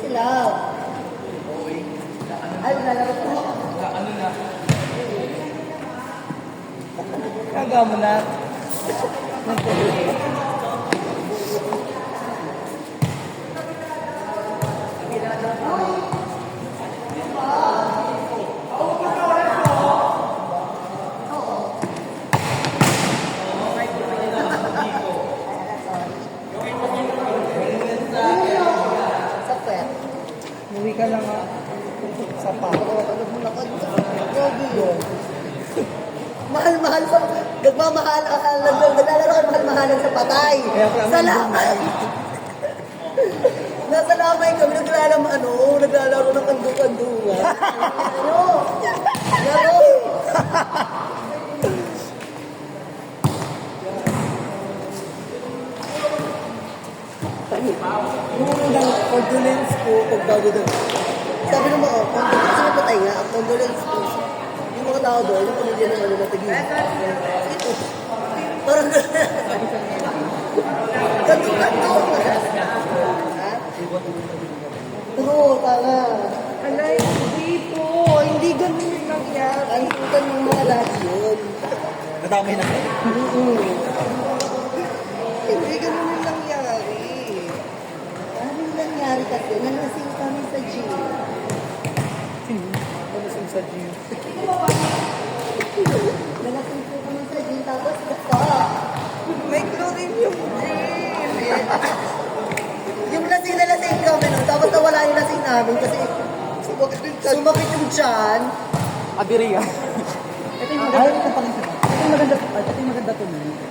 Sila. Ay, lalaro ko. Ano na? Kaga mo na. Sa pet. Muwi ka lang sa pa. Ano mo na ka? Gogi yun. Mahal-mahal sa... Nagmamahal. Naglalaro ka mahal-mahalan sa patay. Salamat. Nasa lamay kami, naglalaro ng kandung-kandungan. Ano? Laro! Yung unang condolence ko, pag bago doon. Sabi ng mga, condolence na patay nga, ang condolence ko. Yung mga tao doon, yung pamilya ng ano natigil. Ito. Parang kandung-kandung. Ha? True, tama. Alay, dito. Hindi ganun yung nangyari. Ay, ikan yung mga lahat yun. Nadamay na kayo. Hindi ganun yung nangyari. Ano yung nangyari kasi? Nalasing kami sa gym. Nalasing sa gym. Nalasing po kami sa gym, tapos baka. May chlorine yung gym. Yung lasing na lasing kami nun, tapos nawala yung lasing namin kasi sumakit yung tiyan. Abiria. Ito yung maganda. Ito yung maganda to.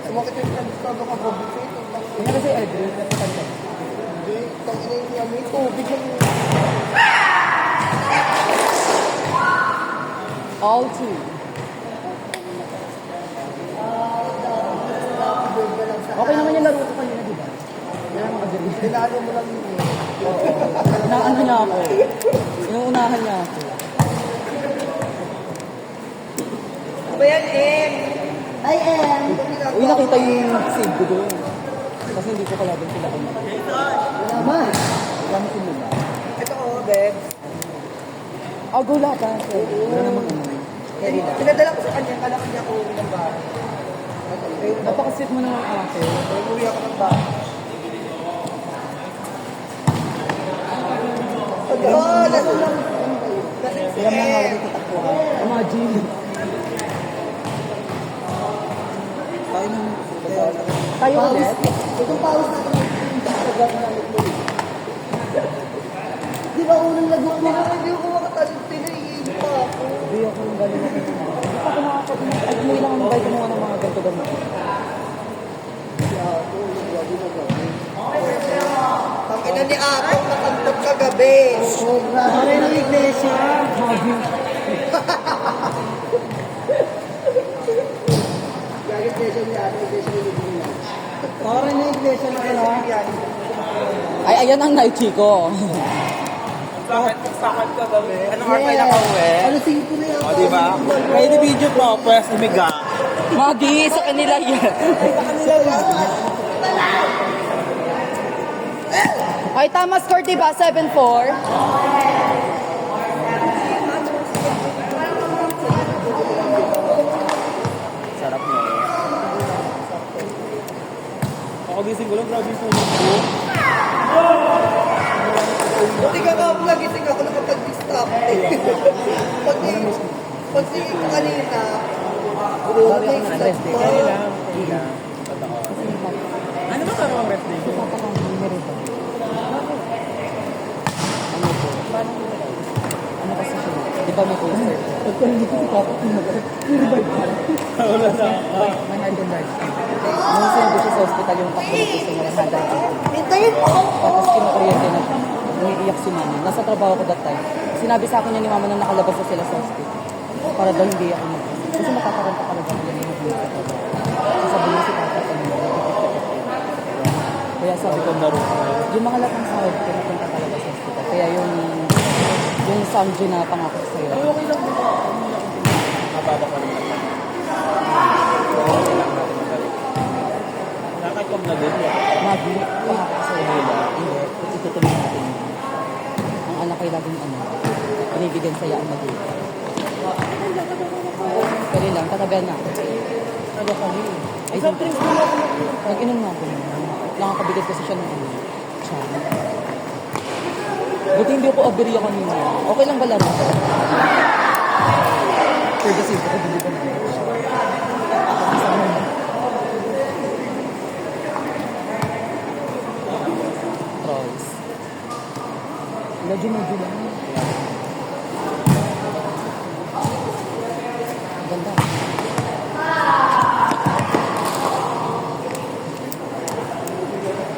Sumakit yung tiyan, sabi ko, bubusay. Kanya kasi Edrin, napatanda. Hindi, tangin niya, may tubig yung... All two. Okay naman yung laro ko kanina, di ba? Yan ang Abiria. Dinalo mo lang yun. Oo. Inaano niya ako. Inuunahan niya ako. Ano ba yan, Em? Ay, Em. Uy, nakita yung save ko doon. Kasi hindi ko kalaban sila. Naman. Kami sila ba? Ito ko, Beb. Oh, gula pa. Wala naman naman. Pinadala ko sa kanya, kalaki niya ko ng bahay. Napakasit mo naman ate. Umuwi ako ng bahay. Oo, lasing lang. Lasing si Kaya mga nga Em. dito takbuhan. Imagine. Tayo nang... Tayo Pawis. ulit? Itong pawis natin yung tasagat na ulit. Di ba unang lagot mo? Hindi ako makatalog, pinahihilo pa ako. Hindi ako yung galing. Hindi pa ako nakakapag... Ay, umuwi lang ang mabay kumuha ng mga ganito gamit. Tangina ni Atong nakantot kagabi. Sobra. Pare ng iglesia. Habi. Gagit session ni Atong, session ni Lugina. Pare ng iglesia na kailangan. Ay, ayan ang night chico. Sakit ka gabi. Anong art kayo nakauwi? Ano singko na yan? O, diba? May the video po, press umiga. Magi, sa kanila yan. Ay, tama score diba? 7-4. Sarap niya eh. Ako gising ko lang, grabe yung tulog ko. Buti ka nga ako nagising ako nakapag-stop. Pag singin ko kanina, Sabi ako na rest day. Totoo. Ano ba parang birthday ko? Ano kasi siya? Di ba may poster? Pagka hindi ko kapag Wala na. may hand and heart. Nung sinabi siya sa hospital yung takbo ng gusto niya ng hand and heart. hintayin mo ako. Tapos kinukuryente na umiiyak si mama. Nasa trabaho ko that time. Sinabi sa akin niya ni mama nung nakalabas na sila sa hospital. Para daw hindi ako mag kasi makakaroon pa talaga ako ng mga sa trabaho. Kasi sabi niya si papa pa naman. Kaya sabi ko, yung mga lahat ng sahod ko napunta talaga sa hospital. Kaya yung Samjo na pangako ko sa'yo. Okay lang dito. Mababa pa naman. Okay lang natin magaling. Nakakapag na din. Magi, pangako ko sa'yo. Hindi. din, sayaan mag-iwan. Kali lang, tatagal na. Ano kami? Ay, Soft drinks mo na ako. nag-inom na ako. Nakakabigat kasi siya ng ano. Siya. Buti hindi ako aberya kanina. Okay lang ba lang? Sure kasi ito, hindi ko na. Trolls. Medyo lang. Ganda.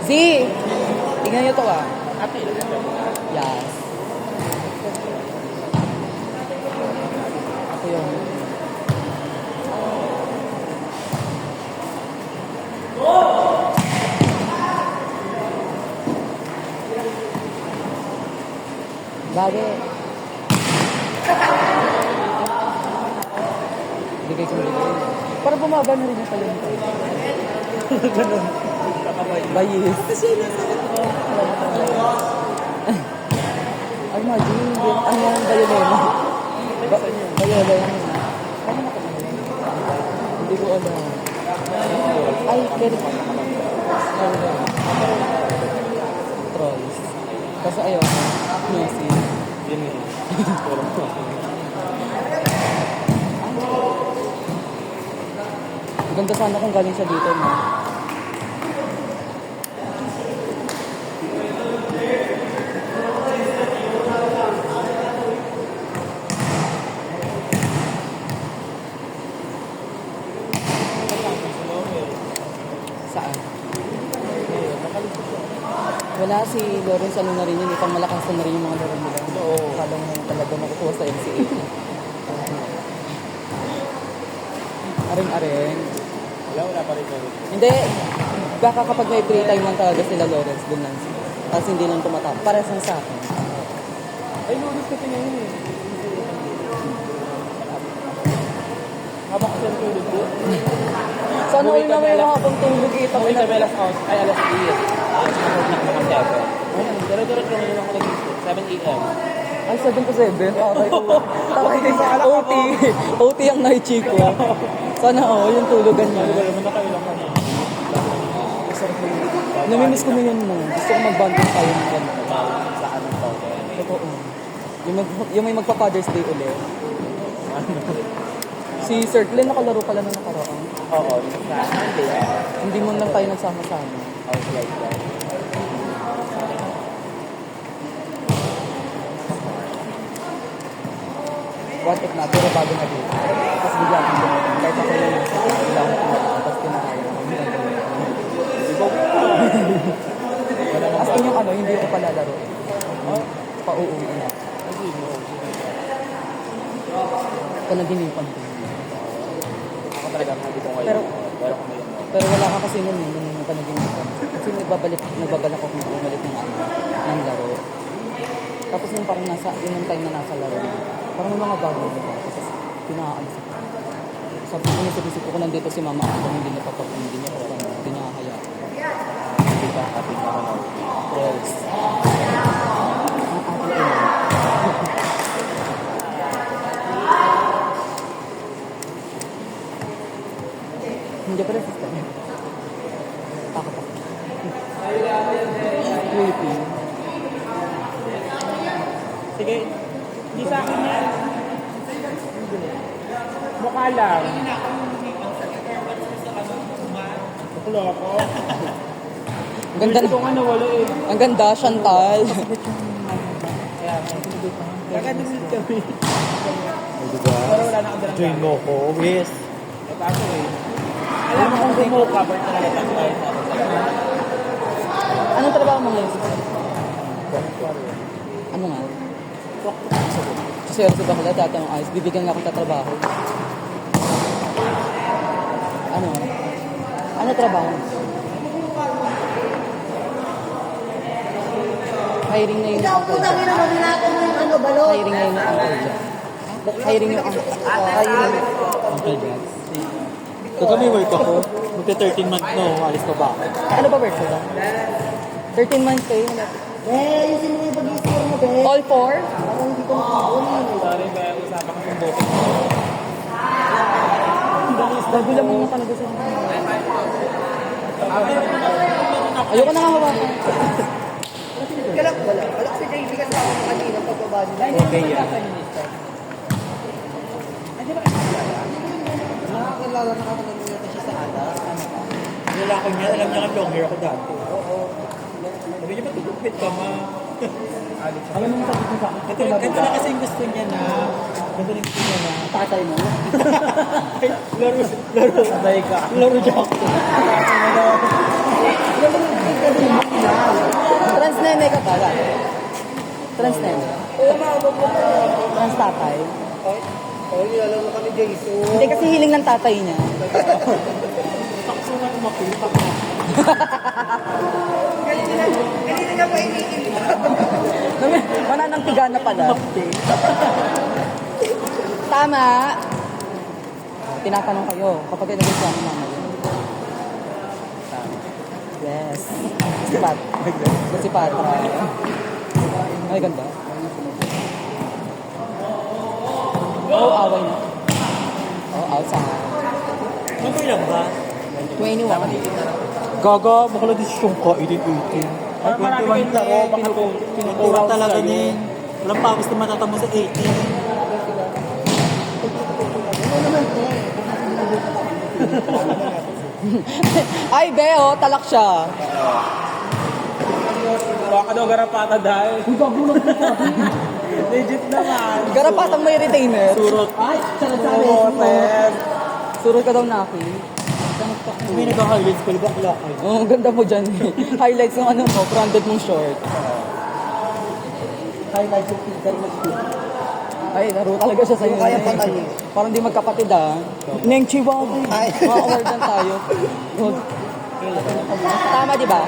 Z! Tingnan niyo to ah. Ate, Yes. Ako yun. Bakit? Bigay ko bigay. Para bumaba na rin yung talent ko. ganun. Kakabay. Bayis. Kasi nasagot ko. Ay, Margie, ano yan? Bayolena. Bayolena yun. Paano na kami? Hindi ko alam. Ay, carry pa. Trolls. Kasi ayaw. Messi. Yun yun. Ganda sana kung galing siya dito, no? Saan? Wala si Lawrence, ano na rin yun, ipang malakas na rin yung mga laro nila. Oo. Kala mo talaga makukuha sa NCAA. Aring-aring. Wala pa rin kami. Hindi, baka kapag may free time lang talaga sila Lawrence, dun lang sila. Tapos hindi lang tumatap. Para sa akin. Ay, lunes kasi ngayon eh. Habang kasi ang tulog ko. Sana all na may makapang tulog ito. Uwi kami alas 11, ay alas 10. Nakapunta mga 7. Ayun, dara-dara lang yun ako nag-isip. 7 a.m. Ay, 7 to 7. Okay, OT. OT ang night chick ko. Sana yung tulugan niya. Ano ba naman nakailang ka na? Namimiss ko na yun mo. Gusto ko mag-bonding tayo ng gano'n. Sa anong to? Totoo. Yung may magpa-Father's Day ulit. Si Sir Glenn nakalaro pala na nakaraan. Oo, sa Monday. Hindi mo lang tayo nagsama-sama. Outside lang. What if na, pero bago na dito. Tapos bigla akong dumating. Kahit ako yung nasa, bigla akong tumating. Tapos kinakaya ko. As in yung ano, hindi ko palalaro. Pa-uuwi na. Panaginipan ko. Ako talaga, hindi ko ngayon. Pero- Pero kung may Pero wala ka kasi nun yung panaginipan. Kasi nagbabalak ako kung bumalik ng laro. Tapos yung parang yung time na nasa laro, parang may mga bago na ba? Tapos pinakaalis ako. Sabi ko, nisip-isip ko nandito si mama ako, hindi niya hindi niya kaya. hindi ka happy na ako. Trolls. Ang ate ina. Hindi pa rin sister. Takot ako. Creepy. Sige, hindi sa akin yan. Mukha lang. Baklo ako. Ang ganda Gusto ko nga nawala eh. Ang ganda, Chantal. Kaya, nagkadisit kami. Pero wala na akong Join mo ko, yes. Eh, kaso eh. Alam mo kung mo cover talaga tayo. Anong trabaho mo ngayon? Ano nga? Kasi sa bakla, dati ang ayos, bibigyan nga ako sa trabaho. Ano? Ano trabaho? Hiring na yun yung uncle Putang dyan. ina, magnanakaw mo yung ano, balot. Hiring na yun yung uncle dyan. Hiring yung uncle. Hiring. Uncle Jax. So kami work ako. Magka 13 months no, alis ko ba? Ano ba work ko ba? 13 months kayo. Eh, ayusin mo yung pag-iisip mo, be. All four? Oo, parang hindi ko makakaunin. Sorry, kaya usapan ko yung booking. Bago lang muna talaga sa ayoko na nga hawakan. Kalak wala. Kalak si JB kasi ako kanina pagbaba nila. Okay, yan. Nakakilala nakakatagal nila siya sa alas. Lalaki niya, alam niya long hair ako dati. Oo. Sabi niya, ba't tutupit ka, ma? Alam mo sabi ko sa akin. Ganito na kasi yung gusto niya na, ganito na yung gusto niya na, Tatay mo. laro, Sabay ka. laro joke. Trans nene ka pala. Trans nene. Oo, maabot mo na. Trans tatay. Oh, nilalang na kami Jason. Hindi kasi hiling ng tatay niya. Takso nga umapitak. Kanina nga pa iniilig. Mananang tigana pala. Tama. Tinatanong kayo kapag naging sa amin mama yun. Yes. Si Pat. Si Patra. Ay, ganda. Oh, away na. Oh, outside. Ano lang ba? 21. Gaga, makala desisyon ka, 18-18. Ay, 21 laro, pinuturo talaga din. Walang pawis na matatamo sa 18. Ay, Beo, talak siya. Baka daw garapata dahil. Legit naman. Garapatang may retainer. Surot. Ay, sarap sa Surot ka daw na ako. May nag-highlights ko, bakla kayo. Oh, ang ganda mo dyan. Highlights ng ano mo, branded mong short. Highlight yung figure mo. Ay, laro talaga siya sa'yo. Kaya patayin. Parang di magkapatid ah. Neng Chihuahua. Ay. Ma-awardan tayo. Good. Tama di ba?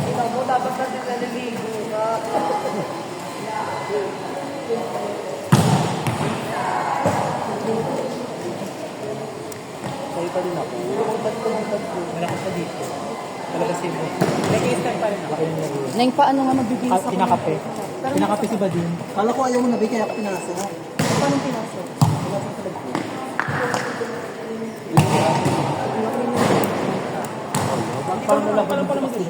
Ikaw mo, dapat na naliligo ka. Sa'yo pa rin ako. Malakas pa dito. Palagasin mo. Nag-i-step pa rin ako. Neng, paano nga magbibigay sa Pinakape. Pinakape si Badin. Kala ko ayaw mo nabi, kaya ako pinasa. Paano pinasok? Paano mo laban ng kasi?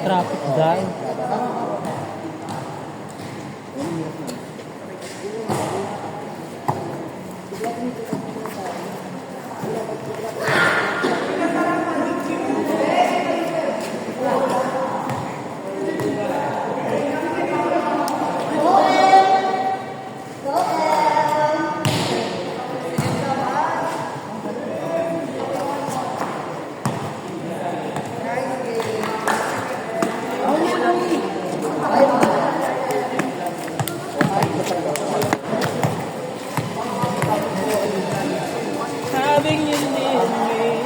Traffic dahil. Having you near me.